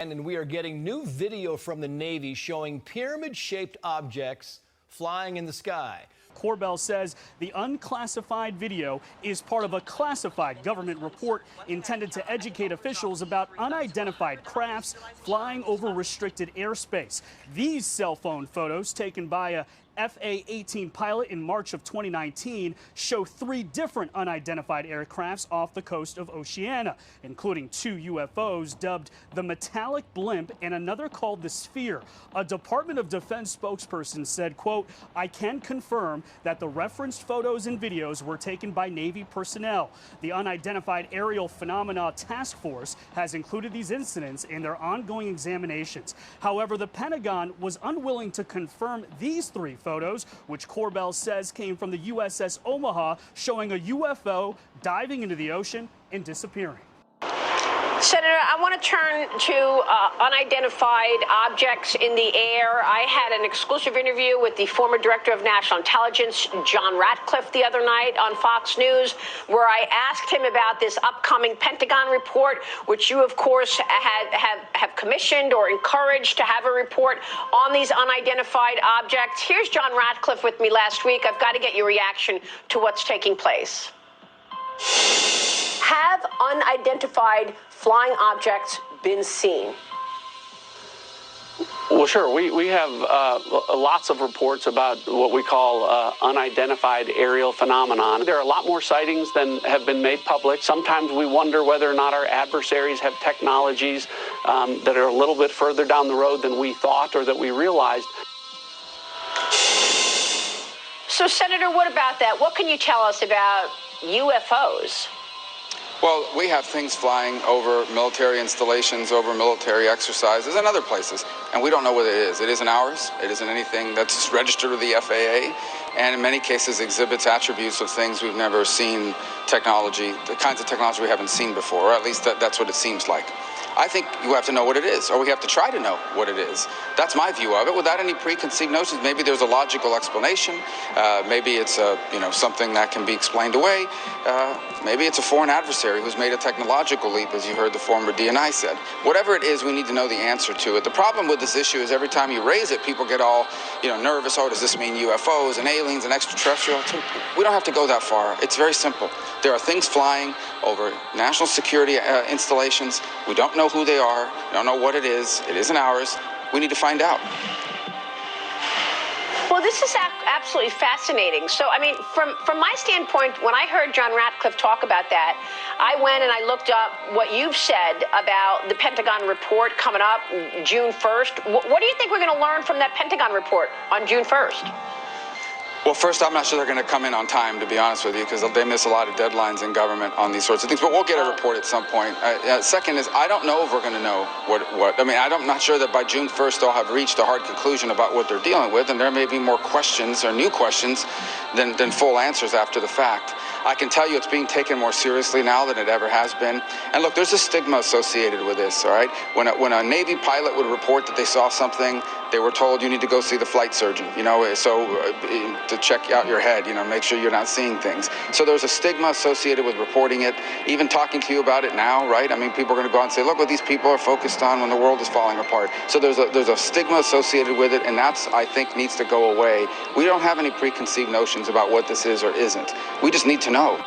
And we are getting new video from the Navy showing pyramid-shaped objects flying in the sky. Corbell says the unclassified video is part of a classified government report intended to educate officials about unidentified crafts flying over restricted airspace. These cell phone photos taken by a FA-18 pilot in March of 2019 show 3 different unidentified aircrafts off the coast of Oceania, including 2 UFOs dubbed the Metallic Blimp and another called the Sphere. A Department of Defense spokesperson said, quote, "I can confirm that the referenced photos and videos were taken by Navy personnel. The Unidentified Aerial Phenomena Task Force has included these incidents in their ongoing examinations." However, the Pentagon was unwilling to confirm these 3 photos, which Corbell says came from the USS Omaha, showing a UFO diving into the ocean and disappearing. Senator, I want to turn to unidentified objects in the air. I had an exclusive interview with the former director of national intelligence, John Ratcliffe, the other night on Fox News, where I asked him about this upcoming Pentagon report, which you, of course, have commissioned or encouraged to have a report on these unidentified objects. Here's John Ratcliffe with me last week. I've got to get your reaction to what's taking place. Have unidentified flying objects been seen? Well, sure. We have lots of reports about what we call unidentified aerial phenomenon. There are a lot more sightings than have been made public. Sometimes we wonder whether or not our adversaries have technologies that are a little bit further down the road than we thought or that we realized. So, Senator, what about that? What can you tell us about UFOs? Well, we have things flying over military installations, over military exercises, and other places, and we don't know what it is. It isn't ours. It isn't anything that's registered with the FAA, and in many cases exhibits attributes of things we've never seen, technology, the kinds of technology we haven't seen before, or at least that's what it seems like. I think you have to know what it is, or we have to try to know what it is. That's my view of it, without any preconceived notions. Maybe there's a logical explanation. Maybe it's something that can be explained away. Maybe it's a foreign adversary who's made a technological leap, as you heard the former DNI said. Whatever it is, we need to know the answer to it. The problem with this issue is every time you raise it, people get all nervous. Oh, does this mean UFOs and aliens and extraterrestrial? We don't have to go that far. It's very simple. There are things flying over national security installations. We don't know who they are. We don't know what it is. It isn't ours. We need to find out. Well, this is absolutely fascinating. So, I mean, from my standpoint, when I heard John Ratcliffe talk about that, I went and I looked up what you've said about the Pentagon report coming up June 1st. What do you think we're going to learn from that Pentagon report on June 1st? Well, first, I'm not sure they're going to come in on time, to be honest with you, because they miss a lot of deadlines in government on these sorts of things. But we'll get a report at some point. Second is, I don't know if we're going to know what. I mean, I'm not sure that by June 1st they'll have reached a hard conclusion about what they're dealing with, and there may be more questions or new questions than full answers after the fact. I can tell you it's being taken more seriously now than it ever has been. And look, there's a stigma associated with this, all right? When a Navy pilot would report that they saw something, they were told you need to go see the flight surgeon, to check out your head, make sure you're not seeing things. So there's a stigma associated with reporting it, even talking to you about it now, right? I mean, people are going to go out and say, look what these people are focused on when the world is falling apart. So there's a stigma associated with it, and that's, I think, needs to go away. We don't have any preconceived notions about what this is or isn't. We just need to know.